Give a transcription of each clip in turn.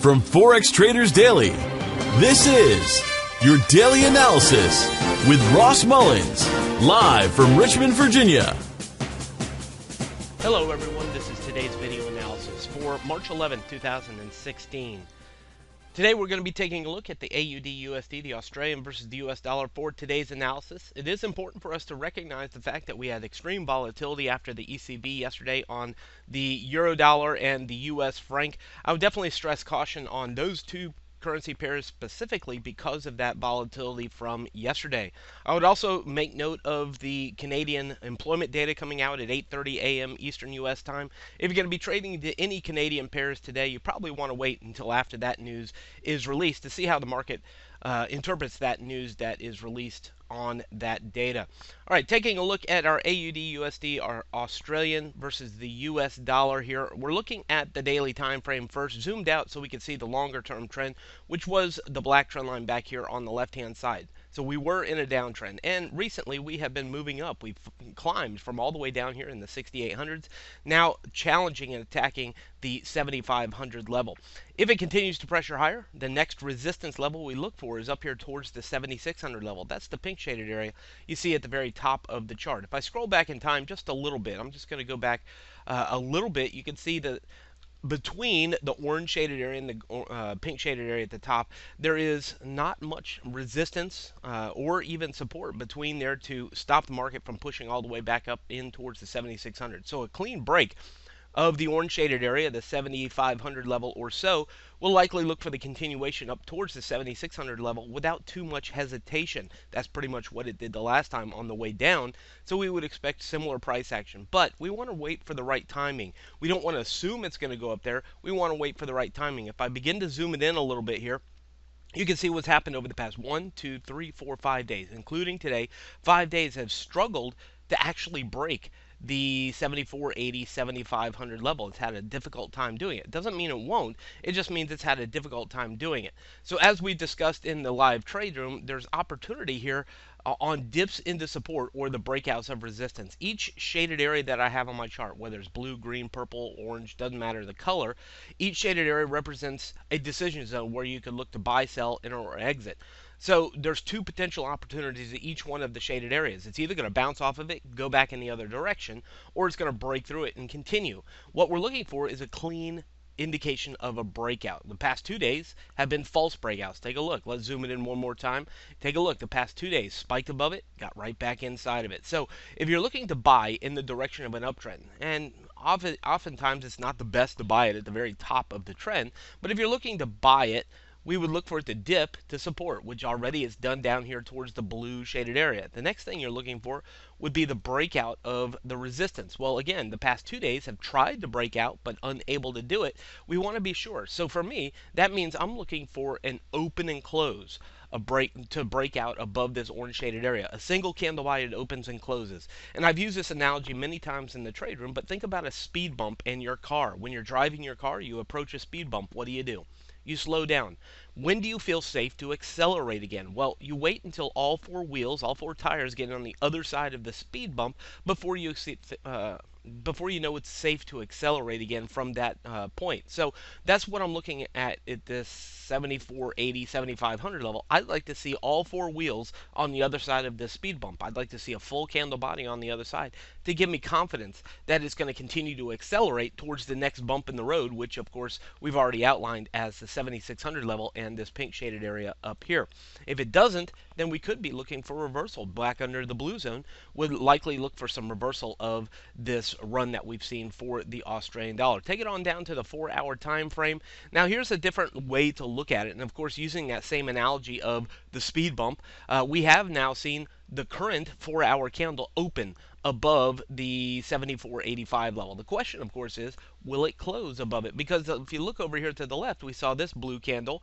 From Forex Traders Daily, this is your daily analysis with Ross Mullins, live from Richmond, Virginia. Hello everyone, this is today's video analysis for March 11, 2016. Today we're going to be taking a look at the AUDUSD, the Australian versus the US dollar, for today's analysis. It is important for us to recognize the fact that we had extreme volatility after the ECB yesterday on the euro dollar and the US franc. I would definitely stress caution on those two currency pairs specifically because of that volatility from yesterday. I would also make note of the Canadian employment data coming out at 8:30 a.m. Eastern U.S. time. If you're going to be trading any Canadian pairs today, you probably want to wait until after that news is released to see how the market interprets that news that is released on that data. All right, taking a look at our AUD/USD, our Australian versus the US dollar here. We're looking at the daily time frame first, zoomed out so we can see the longer term trend, which was the black trend line back here on the left-hand side. So we were in a downtrend, and recently we have been moving up. We've climbed from all the way down here in the 6,800s, now challenging and attacking the 7,500 level. If it continues to pressure higher, the next resistance level we look for is up here towards the 7,600 level. That's the pink shaded area you see at the very top of the chart. If I scroll back in time just a little bit, I'm just going to go back a little bit, you can see that between the orange shaded area and the pink shaded area at the top, there is not much resistance or even support between there to stop the market from pushing all the way back up in towards the 7,600. So a clean break of the orange shaded area, the 7,500 level or so, will likely look for the continuation up towards the 7,600 level without too much hesitation. That's pretty much what it did the last time on the way down, so we would expect similar price action. But we want to wait for the right timing. We don't want to assume it's going to go up there. We want to wait for the right timing. If I begin to zoom it in a little bit here, you can see what's happened over the past 1, 2, 3, 4, 5 days, including today. 5 days have struggled to actually break the 7480, 7500 level. It's had a difficult time doing it. Doesn't mean it won't. It just means it's had a difficult time doing it. So as we discussed in the live trade room, there's opportunity here on dips into support or the breakouts of resistance. Each shaded area that I have on my chart, whether it's blue, green, purple, orange, doesn't matter the color, each shaded area represents a decision zone where you could look to buy, sell, enter, or exit. So there's two potential opportunities at each one of the shaded areas. It's either going to bounce off of it, go back in the other direction, or it's going to break through it and continue. What we're looking for is a clean indication of a breakout. The past 2 days have been false breakouts. Take a look. Let's zoom it in one more time. Take a look. The past 2 days spiked above it, got right back inside of it. So if you're looking to buy in the direction of an uptrend, and oftentimes it's not the best to buy it at the very top of the trend, but if you're looking to buy it, we would look for it to dip to support, which already is done down here towards the blue shaded area. The next thing you're looking for would be the breakout of the resistance. Well, again, the past 2 days have tried to break out but unable to do it. We want to be sure. So for me, that means I'm looking for an open and close, to break out above this orange shaded area. A single candle buy, it opens and closes. And I've used this analogy many times in the trade room, but think about a speed bump in your car. When you're driving your car, you approach a speed bump. What do? You slow down. When do you feel safe to accelerate again? Well, you wait until all four wheels, all four tires get on the other side of the speed bump before you know it's safe to accelerate again from that point. So that's what I'm looking at this 7480, 7500 level. I'd like to see all four wheels on the other side of this speed bump. I'd like to see a full candle body on the other side to give me confidence that it's going to continue to accelerate towards the next bump in the road, which of course we've already outlined as the 7600 level and this pink shaded area up here. If it doesn't, then we could be looking for reversal. Back under the blue zone would likely look for some reversal of this run that we've seen for the Australian dollar. Take it on down to the 4-hour time frame. Now here's a different way to look at it, and of course using that same analogy of the speed bump, we have now seen the current 4-hour candle open above the 7485 level. The question of course is, will it close above it? Because if you look over here to the left, we saw this blue candle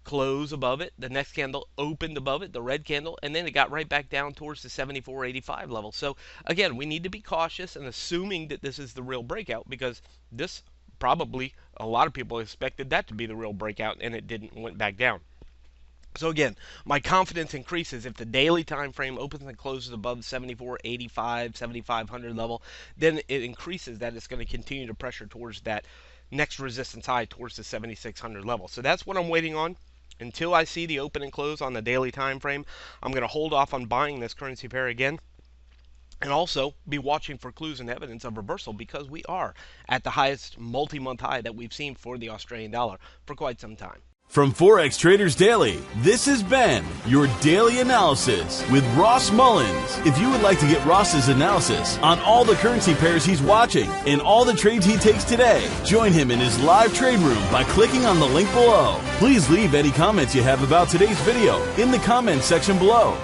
close above it, the next candle opened above it, the red candle, and then it got right back down towards the 7485 level. So again, we need to be cautious and assuming that this is the real breakout, because this probably a lot of people expected that to be the real breakout and it didn't, went back down. So again, my confidence increases if the daily time frame opens and closes above 7485, 7500 level, then it increases that it's going to continue to pressure towards that next resistance high towards the 7,600 level. So that's what I'm waiting on. Until I see the open and close on the daily time frame, I'm going to hold off on buying this currency pair again, and also be watching for clues and evidence of reversal, because we are at the highest multi-month high that we've seen for the Australian dollar for quite some time. From Forex Traders Daily, this has been your daily analysis with Ross Mullins. If you would like to get Ross's analysis on all the currency pairs he's watching and all the trades he takes today, join him in his live trade room by clicking on the link below. Please leave any comments you have about today's video in the comments section below.